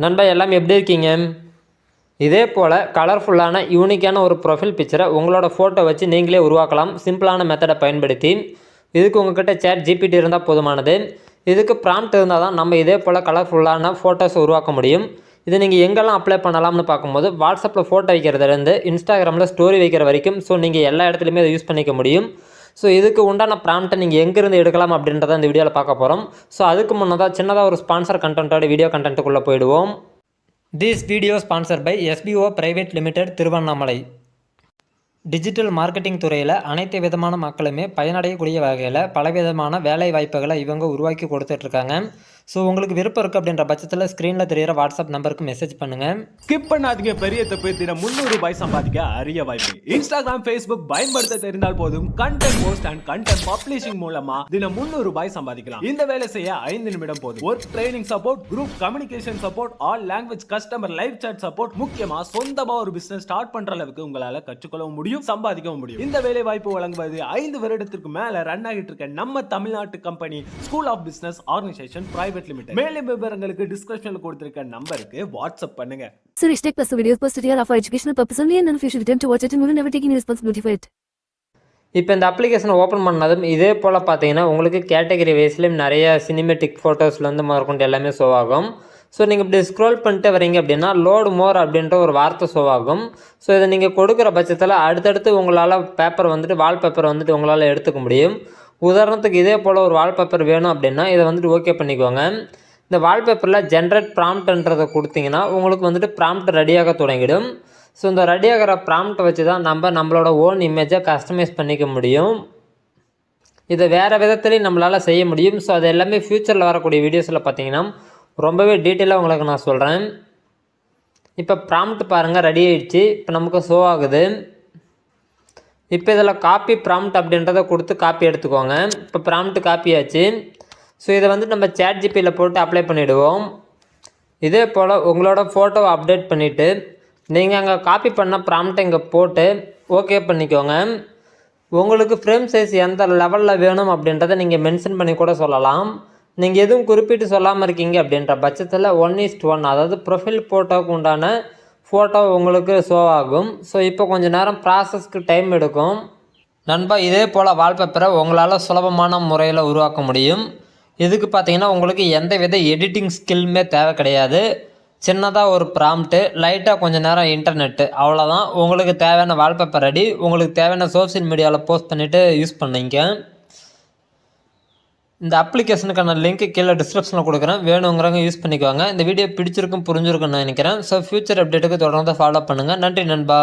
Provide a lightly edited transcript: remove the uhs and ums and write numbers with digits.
நண்பா எல்லாம் எப்படி இருக்கீங்க? இதே போல் கலர்ஃபுல்லான யூனிக்கான ஒரு ப்ரொஃபைல் பிக்சரை உங்களோட ஃபோட்டோ வச்சு நீங்களே உருவாக்கலாம் சிம்பிளான மெத்தடை பயன்படுத்தி. இதுக்கு உங்கள்கிட்ட சேட் ஜிபிடி இருந்தால் போதுமானது. இதுக்கு ப்ராம்ப்ட் இருந்தால் தான் நம்ம இதே போல் கலர்ஃபுல்லான ஃபோட்டோஸை உருவாக்க முடியும். இது நீங்கள் எங்கெல்லாம் அப்ளை பண்ணலாம்னு பார்க்கும்போது வாட்ஸ்அப்பில் ஃபோட்டோ வைக்கிறதுலேருந்து இன்ஸ்டாகிராமில் ஸ்டோரி வைக்கிற வரைக்கும் நீங்கள் எல்லா இடத்துலையுமே அதை யூஸ் பண்ணிக்க முடியும். இதுக்கு உண்டான ப்ராம்ப்ட்டை நீங்கள் எங்கேருந்து எடுக்கலாம் அப்படின்றத இந்த வீடியோவில் பார்க்க போகிறோம். அதுக்கு முன்னதாக சின்னதாக ஒரு ஸ்பான்சர் கண்டென்ட்டோட வீடியோ கண்டென்ட்டுக்குள்ளே போயிடுவோம். This video sponsor by SBO private limited Tiruvannamalai. Digital marketing துறையில் அனைத்து விதமான மக்களுமே பயனடையக்கூடிய வகையில் பலவிதமான வேலை வாய்ப்புகளை இவங்க உருவாக்கி கொடுத்துட்ருக்காங்க. உங்களுக்கு விருப்பம் இருக்குது அப்படின்ற பட்சத்தில் ஸ்க்ரீனில் தெரிகிற வாட்ஸ்அப் நம்பருக்கு மெசேஜ் பண்ணுங்கள். ஸ்கிப் பண்ணாதீங்க. பெரிய தப்பு. தினம் 300 ரூபாய் சம்பாதிக்க அரிய வாய்ப்பு. இன்ஸ்டாகிராம், ஃபேஸ்புக் பயன்படுத்த தெரிந்தால் போதும். Content post and content publishing மூலமா தினம் 300 ரூபாய் சம்பாதிக்கலாம். இந்த வேலை செய்ய 5 நிமிடம் போதும். Work training support, group communication support, all language customer live chat support, முக்கியமா சொந்தமா ஒரு பிசினஸ் ஸ்டார்ட் பண்ற அளவுக்கு உங்களால கற்றுக்கொள்ளவும் முடியும், சம்பாதிக்கவும் முடியும். இந்த வேலை வாய்ப்பு வழங்குவது 5 வருடத்திற்கு மேல ரன் ஆகிட்டு இருக்க நம்ம தமிழ்நாட்டு company school of business organisation private limited. மேலும் விவரங்களுக்கு டிஸ்கிரிப்ஷன்ல கொடுத்திருக்க நம்பருக்கு வாட்ஸ்அப் பண்ணுங்க. Suresh Tech Plus videos posted here are for educational purpose only and you should attempt to watch it and will never take any responsibility for it. இப்போ இந்த அப்ளிகேஷனை open பண்ணதும் இதே போல் பார்த்தீங்கன்னா உங்களுக்கு கேட்டகரி வைஸ்லேயும் நிறைய சினிமேட்டிக் ஃபோட்டோஸ்லேருந்து முதற்கொண்டு எல்லாமே ஷோ ஆகும். நீங்கள் இப்படி ஸ்க்ரோல் பண்ணிட்டு வரீங்க அப்படின்னா லோடு மோர் அப்படின்ற ஒரு வார்த்தை ஷோ ஆகும். இதை நீங்கள் கொடுக்குற பட்சத்தில் அடுத்தடுத்து உங்களால் பேப்பர் வால்பேப்பர் உங்களால் எடுத்துக்க முடியும். உதாரணத்துக்கு இதே போல் ஒரு வால்பேப்பர் வேணும் அப்படின்னா இதை ஓகே பண்ணிக்கோங்க. இந்த வால்பேப்பரில் ஜென்ரேட் ப்ராம்ப்ட்ன்றதை கொடுத்தீங்கன்னா உங்களுக்கு ப்ராம்ப்ட் ரெடியாக தொடங்கிடும். இந்த ரெடியாகிற ப்ராம்ப்டை வச்சு தான் நம்மளோட ஓன் இமேஜை கஸ்டமைஸ் பண்ணிக்க முடியும். இதை வேறு விதத்துலேயும் நம்மளால் செய்ய முடியும். அது எல்லாமே ஃப்யூச்சரில் வரக்கூடிய வீடியோஸில் பார்த்தீங்கன்னா ரொம்பவே டீட்டெயிலாக உங்களுக்கு நான் சொல்கிறேன். இப்போ ப்ராம்ப்ட் பாருங்கள், ரெடி ஆகிடுச்சு. இப்போ நமக்கு ஷோ ஆகுது. இப்போ இதில் காப்பி ப்ராம்ப்ட் அப்படின்றத கொடுத்து காப்பி எடுத்துக்கோங்க. இப்போ ப்ராம்ப்ட் காப்பி ஆச்சு. இதை நம்ம சேட் ஜிபியில் போட்டு அப்ளை பண்ணிவிடுவோம். இதே போல் உங்களோட ஃபோட்டோவை அப்டேட் பண்ணிவிட்டு நீங்கள் அங்கே காப்பி பண்ண ப்ராம்ப்டை இங்கே போட்டு ஓகே பண்ணிக்கோங்க. உங்களுக்கு ஃப்ரேம் சைஸ் எந்த லெவலில் வேணும் அப்படின்றத நீங்கள் மென்ஷன் பண்ணி கூட சொல்லலாம். நீங்கள் எதுவும் குறிப்பிட்டு சொல்லாமல் இருக்கீங்க அப்படின்ற பட்சத்தில் 1:1 அதாவது ப்ரொஃபைல் ஃபோட்டோவுக்கு உண்டான ஃபோட்டோ உங்களுக்கு ஷோ ஆகும். இப்போ கொஞ்சம் நேரம் ப்ராசஸ்க்கு டைம் எடுக்கும். நண்பா இதே போல் வால்பேப்பரை உங்களால் சுலபமான முறையில் உருவாக்க முடியும். இதுக்கு பார்த்தீங்கன்னா உங்களுக்கு எந்த வித எடிட்டிங் ஸ்கில்லுமே தேவை கிடையாது. சின்னதாக ஒரு ப்ராம்ப்ட்டு, லைட்டாக கொஞ்சம் நேரம் இன்டர்நெட்டு, அவ்வளோதான். உங்களுக்கு தேவையான வால்பேப்பர் ரெடி. உங்களுக்கு தேவையான சோஷியல் மீடியாவில் போஸ்ட் பண்ணிவிட்டு யூஸ் பண்ணிங்க. இந்த அப்ளிகேஷனுக்கான லிங்க் கீழே டிஸ்கிரிப்ஷனில் கொடுக்குறேன், வேணுங்கிறவங்க யூஸ் பண்ணிக்குவாங்க. இந்த வீடியோ பிடிச்சிருக்கும் புரிஞ்சிருக்குன்னு நினைக்கிறேன். ஃபியூச்சர் அப்டேட்டுக்கு தொடர்ந்து ஃபாலோ பண்ணுங்கள். நன்றி நண்பா.